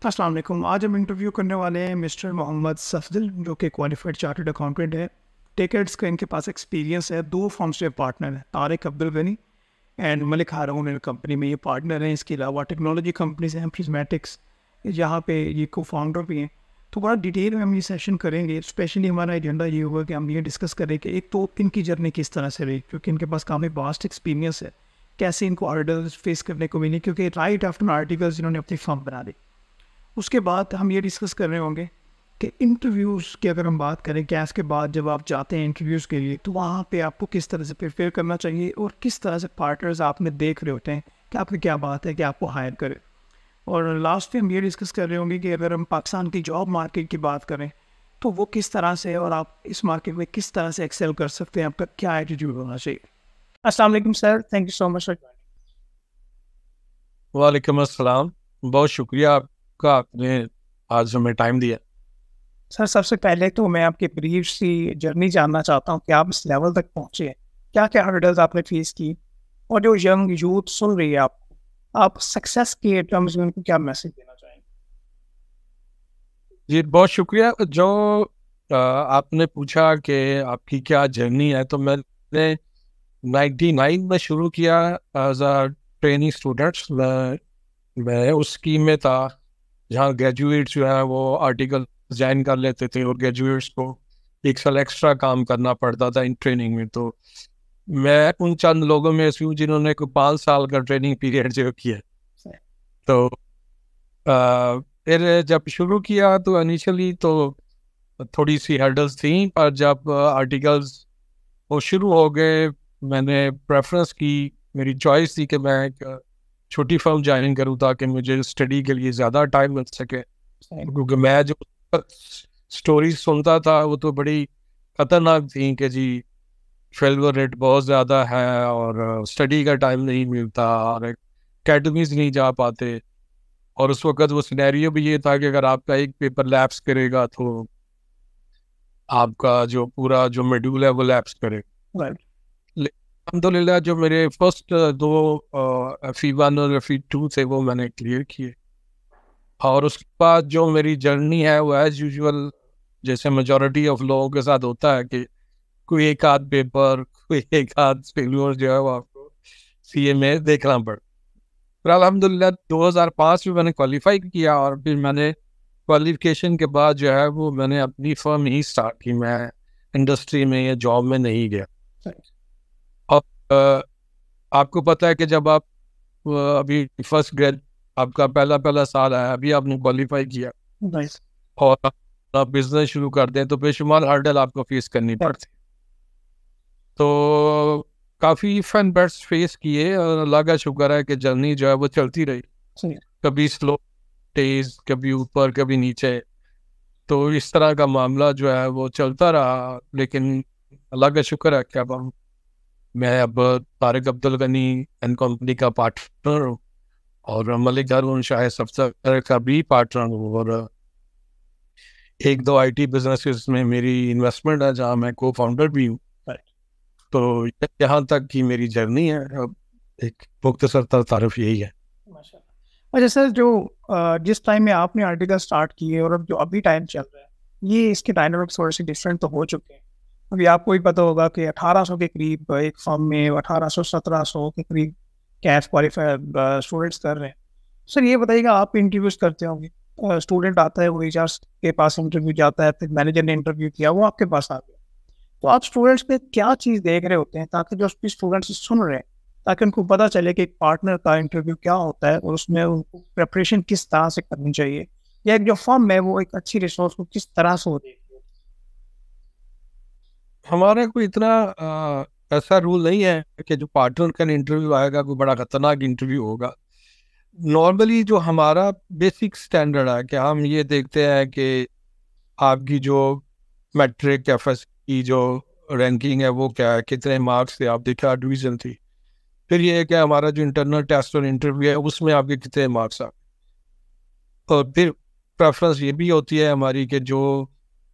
अस्सलाम वालेकुम। आज हम इंटरव्यू करने वाले हैं मिस्टर मोहम्मद सफदल, जो कि क्वालिफाइड चार्टर्ड अकाउंटेंट है। टेकेट्स का इनके पास एक्सपीरियंस है। दो फर्म्स में पार्टनर हैं, Tariq Abdul Gani and Malik Haroon and company में ये पार्टनर हैं। इसके अलावा टेक्नोलॉजी कंपनीज हैं, प्रिज्मेटिक्स, यहाँ पे ये को फाउंडर भी हैं। तो बड़ा डिटेल में हम ये सेशन करेंगे। स्पेशली हमारा एजेंडा ये होगा कि हम ये डिस्कस करें कि एक तो इनकी जर्नी किस तरह से रही, क्योंकि इनके पास काफ़ी वास्ट एक्सपीरियंस है, कैसे इनको हर्डल्स फेस करने को मिले, क्योंकि राइट आफ्टर आर्टिकल्स इन्होंने अपनी फर्म बना दी। उसके बाद हम ये डिस्कस कर रहे होंगे कि इंटरव्यूज़ की अगर हम बात करें, गैस के बाद जब आप जाते हैं इंटरव्यूज़ के लिए, तो वहाँ पे आपको किस तरह से प्रिपेयर करना चाहिए और किस तरह से पार्टनर्स आपने देख रहे होते हैं कि आपकी क्या बात है कि आपको हायर करें। और लास्ट में हम ये डिस्कस कर रहे होंगे कि अगर हम पाकिस्तान की जॉब मार्केट की बात करें तो वो किस तरह से है और आप इस मार्केट में किस तरह से एक्सेल कर सकते हैं, आपका क्या एटीट्यूड होना चाहिए। अस्सलाम वालेकुम sir, thank you so much for joining. वालेकुम अस्सलाम। बहुत शुक्रिया आपका, आपने आज हमें टाइम दिया। सर सबसे पहले तो मैं आपकी ब्रीफ सी जर्नी जानना चाहता हूँ कि आप इस लेवल तक पहुँचे हैं, क्या क्या हर्डल्स आपने फेस की, और जो यंग यूथ सुन रही है आपको, आप सक्सेस के टर्म्स में उनको क्या मैसेज देना चाहेंगे। जी बहुत शुक्रिया। जो आपने पूछा कि आपकी क्या जर्नी है, तो मैंने 99 में शुरू किया एज अ ट्रेनिंग स्टूडेंट्स। मैं उस स्कीम में था जहाँ ग्रेजुएट्स जो है वो आर्टिकल ज्वाइन कर लेते थे और ग्रेजुएट्स को एक साल एक्स्ट्रा काम करना पड़ता था इन ट्रेनिंग में। तो मैं उन चंद लोगों में से हूँ जिन्होंने को 5 साल का ट्रेनिंग पीरियड जो किया। तो फिर जब शुरू किया तो इनिशियली तो थोड़ी सी हर्डल्स थी, पर जब आर्टिकल्स वो शुरू हो गए, मैंने प्रेफरेंस की, मेरी चॉइस थी कि मैं एक छोटी फर्म ज्वाइन करूँ ताकि मुझे स्टडी के लिए ज़्यादा टाइम मिल सके। क्योंकि मैं जो स्टोरी सुनता था वो तो बड़ी खतरनाक थी कि जी फेलियर रेट बहुत ज़्यादा है और स्टडी का टाइम नहीं मिलता और अकेडमीज नहीं जा पाते। और उस वक्त वो सिनेरियो भी ये था कि अगर आपका एक पेपर लैप्स करेगा तो आपका जो पूरा जो शेड्यूल है वो लैप्स करेगा। अल्हम्दुलिल्लाह जो मेरे फर्स्ट दो FE1 और FE2 थे वो मैंने क्लियर किए। और उसके बाद जो मेरी जर्नी है वो एज यूजुअल जैसे मेजॉरिटी ऑफ लोगों के साथ होता है कि कोई एक आध पेपर, कोई एक आध फेल्योर जो है वो आपको CA में देखना पड़ा। फिर अल्हम्दुलिल्लाह 2005 में मैंने क्वालिफाई किया और फिर मैंने क्वालिफिकेशन के बाद जो है वो मैंने अपनी फर्म ही स्टार्ट की। मैं इंडस्ट्री में या जॉब में नहीं गया। और आपको पता है कि जब आप अभी फर्स्ट ग्रेड, आपका पहला साल है, अभी आपने क्वालिफाई किया और आप बिजनेस शुरू करते हैं तो बेशुमार हर्डल आपको फेस करनी पड़ती। तो काफ़ी फन बैट्स फेस किए और अल्लाह का शुक्र है कि जर्नी जो है वो चलती रही, कभी स्लो तेज, कभी ऊपर कभी नीचे। तो इस तरह का मामला जो है वो चलता रहा। लेकिन अल्लाह का शुक्र है कि अब मैं अब तारिक अब्दुल गनी एंड कंपनी का पार्टनर हूँ और मलिक हारून शायद सफ्तर का भी पार्टनर हूँ। और एक दो IT बिजनेसेस में मेरी इन्वेस्टमेंट है जहाँ मैं को फाउंडर भी हूँ। तो यहाँ तक की मेरी जर्नी है। अब एक मुख्तसर तारीफ यही है। अच्छा सर, जो जिस टाइम में आपने आर्टिकल स्टार्ट किए और अब जो अभी टाइम चल रहा है, ये इसके डायनामिक्स थोड़े से डिफरेंट तो हो चुके हैं। अभी आपको भी पता होगा कि 1800 के करीब एक फॉर्म में 1800-1700 के करीब कैश क्वालिफाइड स्टूडेंट्स कर रहे हैं। सर ये बताइएगा, आप इंटरव्यूज करते होंगे, स्टूडेंट आता है, वो HR के पास इंटरव्यू जाता है, फिर मैनेजर ने इंटरव्यू किया, वो आपके पास आ गया। तो आप स्टूडेंट्स में क्या चीज़ देख रहे होते हैं ताकि जो स्टूडेंट्स सुन रहे हैं, ताकि उनको पता चले कि एक पार्टनर का इंटरव्यू क्या होता है और उसमें उनको प्रेपरेशन किस तरह से करनी चाहिए, या एक जो फर्म है वो एक अच्छी रिसोर्स को किस तरह से हो देगी। हमारा कोई इतना ऐसा रूल नहीं है कि जो पार्टनर का इंटरव्यू आएगा कोई बड़ा खतरनाक इंटरव्यू होगा। नॉर्मली जो हमारा बेसिक स्टैंडर्ड है कि हम ये देखते हैं कि आपकी जो मैट्रिक FS की जो रैंकिंग है वो क्या है, कितने मार्क्स थे, आपकी क्या डिवीज़न थी। फिर ये है कि हमारा जो इंटरनल टेस्ट और इंटरव्यू है उसमें आपके कितने मार्क्स आ। और फिर प्रेफरेंस ये भी होती है हमारी कि जो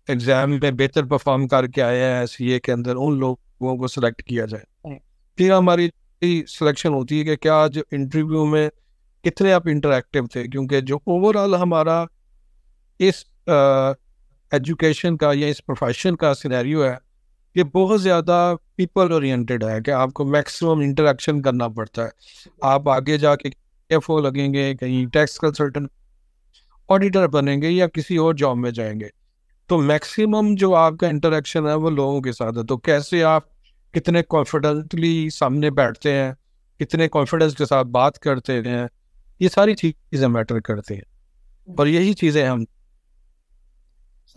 एग्ज़ाम में बेहतर परफॉर्म करके आए हैं CA के अंदर, उन लोगों को सिलेक्ट किया जाए। फिर हमारी सिलेक्शन होती है कि क्या जो इंटरव्यू में कितने आप इंटरेक्टिव थे, क्योंकि जो ओवरऑल हमारा इस एजुकेशन का या इस प्रोफेशन का सिनेरियो है, ये बहुत ज़्यादा पीपल ओरिएंटेड है कि आपको मैक्सिमम इंटरेक्शन करना पड़ता है। आप आगे जाके एफओ लगेंगे, कहीं टैक्स कंसल्टेंट, ऑडिटर बनेंगे या किसी और जॉब में जाएंगे, तो मैक्सिमम जो आपका इंटरेक्शन है वो लोगों के साथ है। तो कैसे आप कितने कॉन्फिडेंटली सामने बैठते हैं, कितने कॉन्फिडेंस के साथ बात करते हैं, ये सारी चीज़ें मैटर करती हैं। और यही चीज़ें हम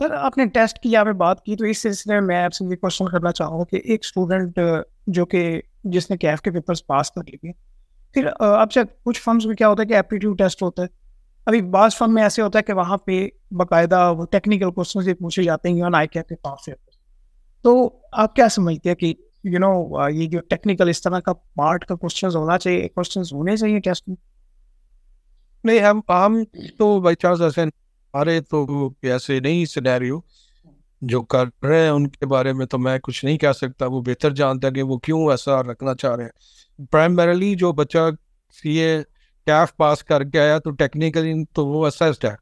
सर आपने टेस्ट की यहाँ पे बात की, तो इस सिलसिले में मैं आपसे ये क्वेश्चन करना चाहूँगा कि एक स्टूडेंट जो कि जिसने कैफ के पेपर्स पास कर लिए, फिर अब जब कुछ फर्म्स में क्या होता है कि एप्टीट्यूड टेस्ट होता है, अभी बाज़ फर्म में ऐसे होता है कि वहाँ पे बाकायदा वो टेक्निकल क्वेश्चन भी पूछे जाते हैं ऑन आई कैफ के पास से। तो आप क्या समझते हैं कि ये जो टेक्निकल इस तरह का पार्ट का क्वेश्चन होना चाहिए, क्वेश्चन होने चाहिए टेस्ट में? नहीं, हम तो बाई चांस ऐसे हमारे तो ऐसे नहीं सिनेरियो जो कर रहे हैं उनके बारे में तो मैं कुछ नहीं कह सकता, वो बेहतर जानता है कि वो क्यों ऐसा रखना चाह रहे हैं। प्राइमरीली जो बच्चा सीए कैफ पास करके आया तो टेक्निकली तो वो असेस्ड है,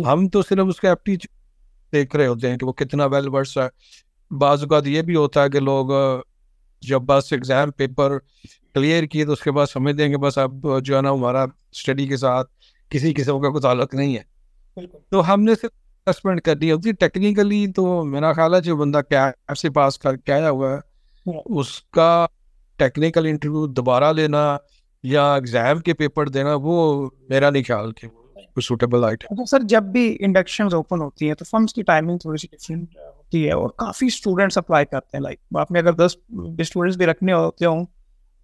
हम तो सिर्फ उसका एप्टीट्यूड देख रहे होते हैं कि वो कितना वेल वर्स है। बाज़ औक़ात ये भी होता है कि लोग जब बस एग्ज़ाम पेपर क्लियर किए तो उसके बाद समझ देंगे बस अब जो है ना हमारा स्टडी के साथ किसी किस्म का कोई ताल्लुक नहीं है, तो हमने सिर्फ असेसमेंट करनी होती है। टेक्निकली तो मेरा ख्याल है जो बंदा कैफ से पास करके आया हुआ है उसका टेक्निकल इंटरव्यू दोबारा लेना या एग्ज़ाम के पेपर देना वो मेरा नहीं ख्याल कि कोई सूटेबल आइटम। तो सर जब भी इंडक्शंस ओपन होती हैं तो फर्म्स की टाइमिंग थोड़ी सी डिफरेंट होती है और काफ़ी स्टूडेंट्स अप्लाई करते हैं। लाइक आपने अगर 10 स्टूडेंट्स भी रखने होते हों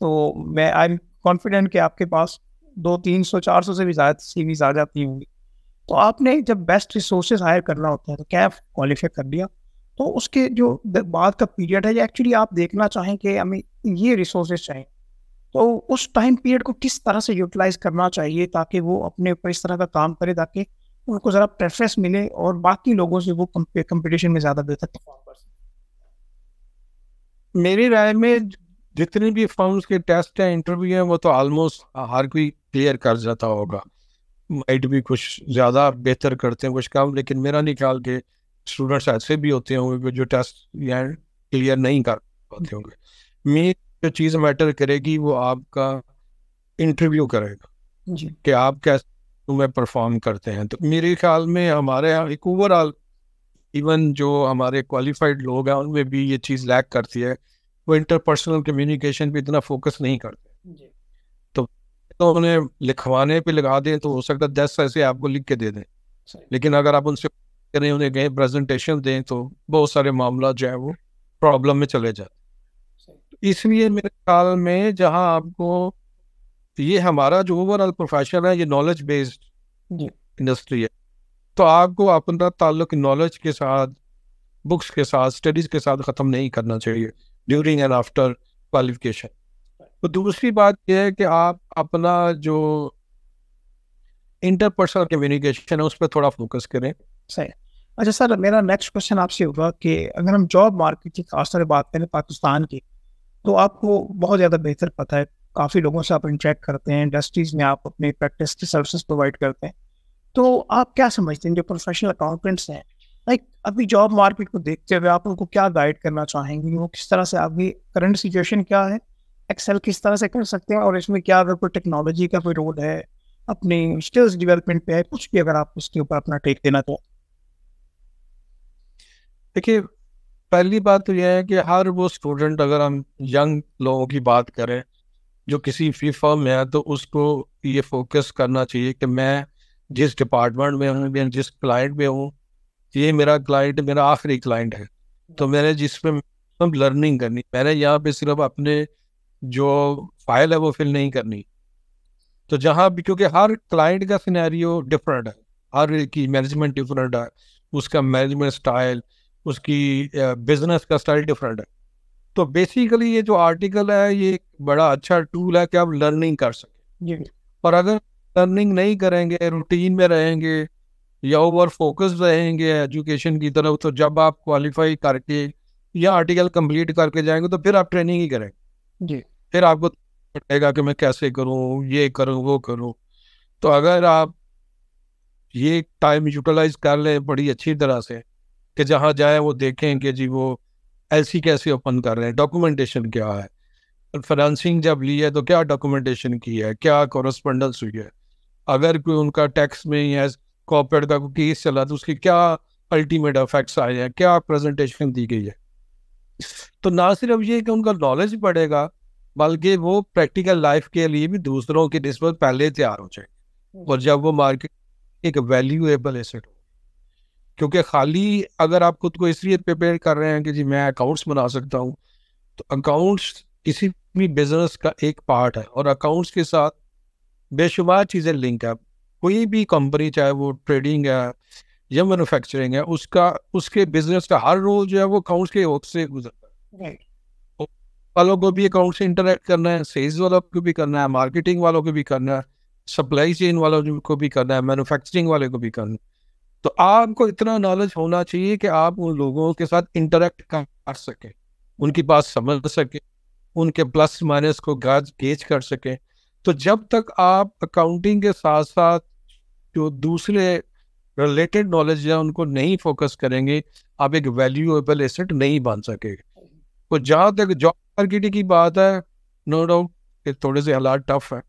तो मैं आई एम कॉन्फिडेंट कि आपके पास 200-300-400 से भी ज़्यादा सीवीज आ जाती होंगी। तो आपने जब बेस्ट रिसोर्सेज हायर करना होता है तो कैफ क्वालिफाई कर लिया, तो उसके जो बाद का पीरियड है एक्चुअली आप देखना चाहें कि हमें ये रिसोर्सेज चाहिए, तो उस टाइम पीरियड को किस तरह से यूटिलाइज करना चाहिए ताकि वो अपने ऊपर इस तरह का काम करे ताकि उनको ज़रा प्रेफरेंस मिले और बाकी लोगों से वो कंपटीशन में ज़्यादा बेहतर परफॉर्म कर सकें? मेरी राय में जितने भी फर्म्स के टेस्ट हैं, इंटरव्यू हैं, वो तो ऑलमोस्ट हर कोई क्लियर कर जाता होगा। माइट भी कुछ ज़्यादा बेहतर करते हैं, कुछ कम, लेकिन मेरा नहीं ख्याल कि स्टूडेंट्स ऐसे भी होते होंगे जो टेस्ट या क्लियर नहीं कर पाते होंगे। मेन जो चीज़ मैटर करेगी वो आपका इंटरव्यू करेगा जी। कि आप कैसे तुम्हें परफॉर्म करते हैं। तो मेरे ख्याल में हमारे यहाँ एक ओवरऑल इवन जो हमारे क्वालिफाइड लोग हैं उनमें भी ये चीज़ लैक करती है, वो इंटरपर्सनल कम्युनिकेशन पे इतना फोकस नहीं करते। जी। तो उन्हें लिखवाने पे लगा दें तो हो सकता है 10 ऐसे आपको लिख के दे दें, लेकिन अगर आप उनसे करें, उन्हें कहीं प्रेजेंटेशन दें तो बहुत सारे मामला जो है वो प्रॉब्लम में चले जाते। इसलिए मेरे ख्याल में जहाँ आपको ये हमारा जो ओवरऑल प्रोफेशन है ये नॉलेज बेस्ड इंडस्ट्री है, तो आपको अपना ताल्लुक नॉलेज के साथ, बुक्स के साथ, स्टडीज के साथ ख़त्म नहीं करना चाहिए ड्यूरिंग एंड आफ्टर क्वालिफिकेशन। तो दूसरी बात यह है कि आप अपना जो इंटरपर्सनल कम्युनिकेशन है उस पर थोड़ा फोकस करें। सही। अच्छा सर, मेरा नेक्स्ट क्वेश्चन आपसे होगा कि अगर हम जॉब मार्केट की खासतौर से बात करें पाकिस्तान की, तो आपको बहुत ज़्यादा बेहतर पता है, काफ़ी लोगों से आप इंटरेक्ट करते हैं, इंडस्ट्रीज़ में आप अपनी प्रैक्टिस की सर्विसेज प्रोवाइड करते हैं, तो आप क्या समझते हैं जो प्रोफेशनल अकाउंटेंट्स हैं, लाइक अभी जॉब मार्केट को देखते हुए आप उनको क्या गाइड करना चाहेंगे? वो किस तरह से, अभी करंट सिचुएशन क्या है, एक्सेल किस तरह से कर सकते हैं और इसमें क्या अगर कोई टेक्नोलॉजी का कोई रोल है, अपनी स्किल्स डेवलपमेंट पे है, कुछ भी अगर आप उसके ऊपर अपना टेक देना तो? देखिए, पहली बात तो यह है कि हर वो स्टूडेंट, अगर हम यंग लोगों की बात करें जो किसी फी फर्म में है, तो उसको ये फोकस करना चाहिए कि मैं जिस डिपार्टमेंट में हूँ या जिस क्लाइंट में हूँ, ये मेरा क्लाइंट मेरा आखिरी क्लाइंट है, तो मैंने जिसमें लर्निंग करनी, मैंने यहाँ पे सिर्फ अपने जो फाइल है वो फिल नहीं करनी। तो जहाँ भी, क्योंकि हर क्लाइंट का सिनेरियो डिफरेंट है, हर की मैनेजमेंट डिफरेंट है, उसका मैनेजमेंट स्टाइल, उसकी बिजनेस का स्टाइल डिफरेंट है। तो बेसिकली ये जो आर्टिकल है ये एक बड़ा अच्छा टूल है कि आप लर्निंग कर सकें। और अगर लर्निंग नहीं करेंगे, रूटीन में रहेंगे या ओवर फोकस रहेंगे एजुकेशन की तरफ, तो जब आप क्वालिफाई करके या आर्टिकल कंप्लीट करके जाएंगे तो फिर आप ट्रेनिंग ही करेंगे। फिर आपको पड़ेगा कि मैं कैसे करूँ, ये करूँ, वो करूँ। तो अगर आप ये टाइम यूटिलाइज कर लें बड़ी अच्छी तरह से कि जहाँ जाए वो देखें कि जी वो एलसी कैसे ओपन कर रहे हैं, डॉक्यूमेंटेशन क्या है, फाइनेंसिंग जब ली है तो क्या डॉक्यूमेंटेशन की है, क्या कॉरेस्पॉन्डेंस हुई है, अगर कोई उनका टैक्स में या कॉर्पोरेट का कोई केस चला तो उसकी क्या अल्टीमेट इफेक्ट्स आए हैं, क्या प्रेजेंटेशन दी गई है। तो ना सिर्फ ये कि उनका नॉलेज बढ़ेगा बल्कि वो प्रैक्टिकल लाइफ के लिए भी दूसरों की निस्बत पहले तैयार हो जाए और जब वो मार्केट एक वैल्यूएबल एसेट हो। क्योंकि खाली अगर आप खुद को इसलिए प्रिपेयर कर रहे हैं कि जी मैं अकाउंट्स बना सकता हूँ, तो अकाउंट्स किसी भी बिजनेस का एक पार्ट है और अकाउंट्स के साथ बेशुमार चीज़ें लिंक है। कोई भी कंपनी चाहे वो ट्रेडिंग है या मैन्युफैक्चरिंग है, उसका उसके बिजनेस का हर रोल जो है वो अकाउंट्स के वर्क से गुजरता है। वालों को भी अकाउंट से इंटरेक्ट करना है, सेल्स वालों को भी करना है, मार्केटिंग वालों को भी करना है, सप्लाई चेन वालों को भी करना है, मैन्युफैक्चरिंग वाले को भी करना है। तो आपको इतना नॉलेज होना चाहिए कि आप उन लोगों के साथ इंटरेक्ट कर सकें, उनकी बात समझ सकें, उनके प्लस माइनस को गेज कर सकें। तो जब तक आप अकाउंटिंग के साथ साथ जो दूसरे रिलेटेड नॉलेज है उनको नहीं फोकस करेंगे, आप एक वैल्यूएबल एसेट नहीं बन सकेंगे। तो जहाँ तक जॉब मार्केटिंग की बात है, नो डाउट थोड़े से हालात टफ है,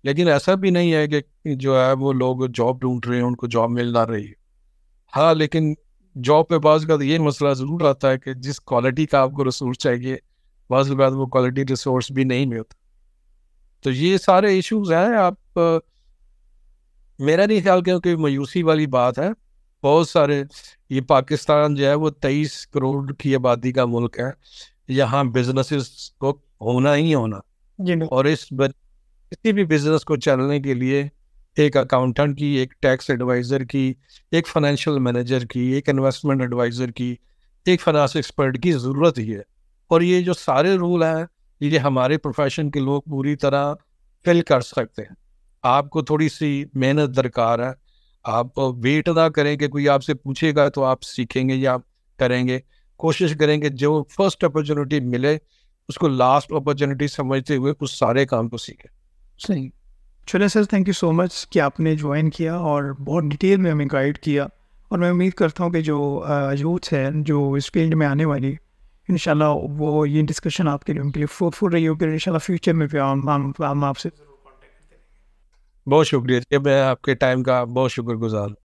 लेकिन ऐसा भी नहीं है कि जो है वो लोग जॉब ढूंढ रहे हैं उनको जॉब मिल ना रही है। हाँ, लेकिन जॉब पे बाज़ का ये मसला ज़रूर आता है कि जिस क्वालिटी का आपको रिसोर्स चाहिए बाज़ बात वो क्वालिटी रिसोर्स भी नहीं मिलता। तो ये सारे इश्यूज हैं। आप मेरा नहीं ख्याल क्योंकि मायूसी वाली बात है। बहुत सारे ये पाकिस्तान जो है वो 23 करोड़ की आबादी का मुल्क है, यहाँ बिजनेसेस को होना ही होना। और किसी भी बिजनेस को चलने के लिए एक अकाउंटेंट की, एक टैक्स एडवाइज़र की, एक फाइनेंशियल मैनेजर की, एक इन्वेस्टमेंट एडवाइज़र की, एक फाइनेंस एक्सपर्ट की ज़रूरत ही है। और ये जो सारे रूल हैं ये हमारे प्रोफेशन के लोग पूरी तरह फिल कर सकते हैं। आपको थोड़ी सी मेहनत दरकार है। आप वेट ना करें कि कोई आपसे पूछेगा तो आप सीखेंगे या करेंगे। कोशिश करेंगे जो फर्स्ट अपॉर्चुनिटी मिले उसको लास्ट अपॉर्चुनिटी समझते हुए उस सारे काम को सीखें। सही। चलिए sir, thank you so much कि आपने ज्वाइन किया और बहुत डिटेल में हमें गाइड किया। और मैं उम्मीद करता हूँ कि जो यूथ है जो इस फील्ड में आने वाली, इंशाल्लाह वो ये डिस्कशन आपके लिए उनके लिए फ्रूटफुल रही होगी। इंशाल्लाह फ्यूचर में भी हम आपसे बहुत शुक्रिया, मैं आपके टाइम का बहुत शुक्रगुजार।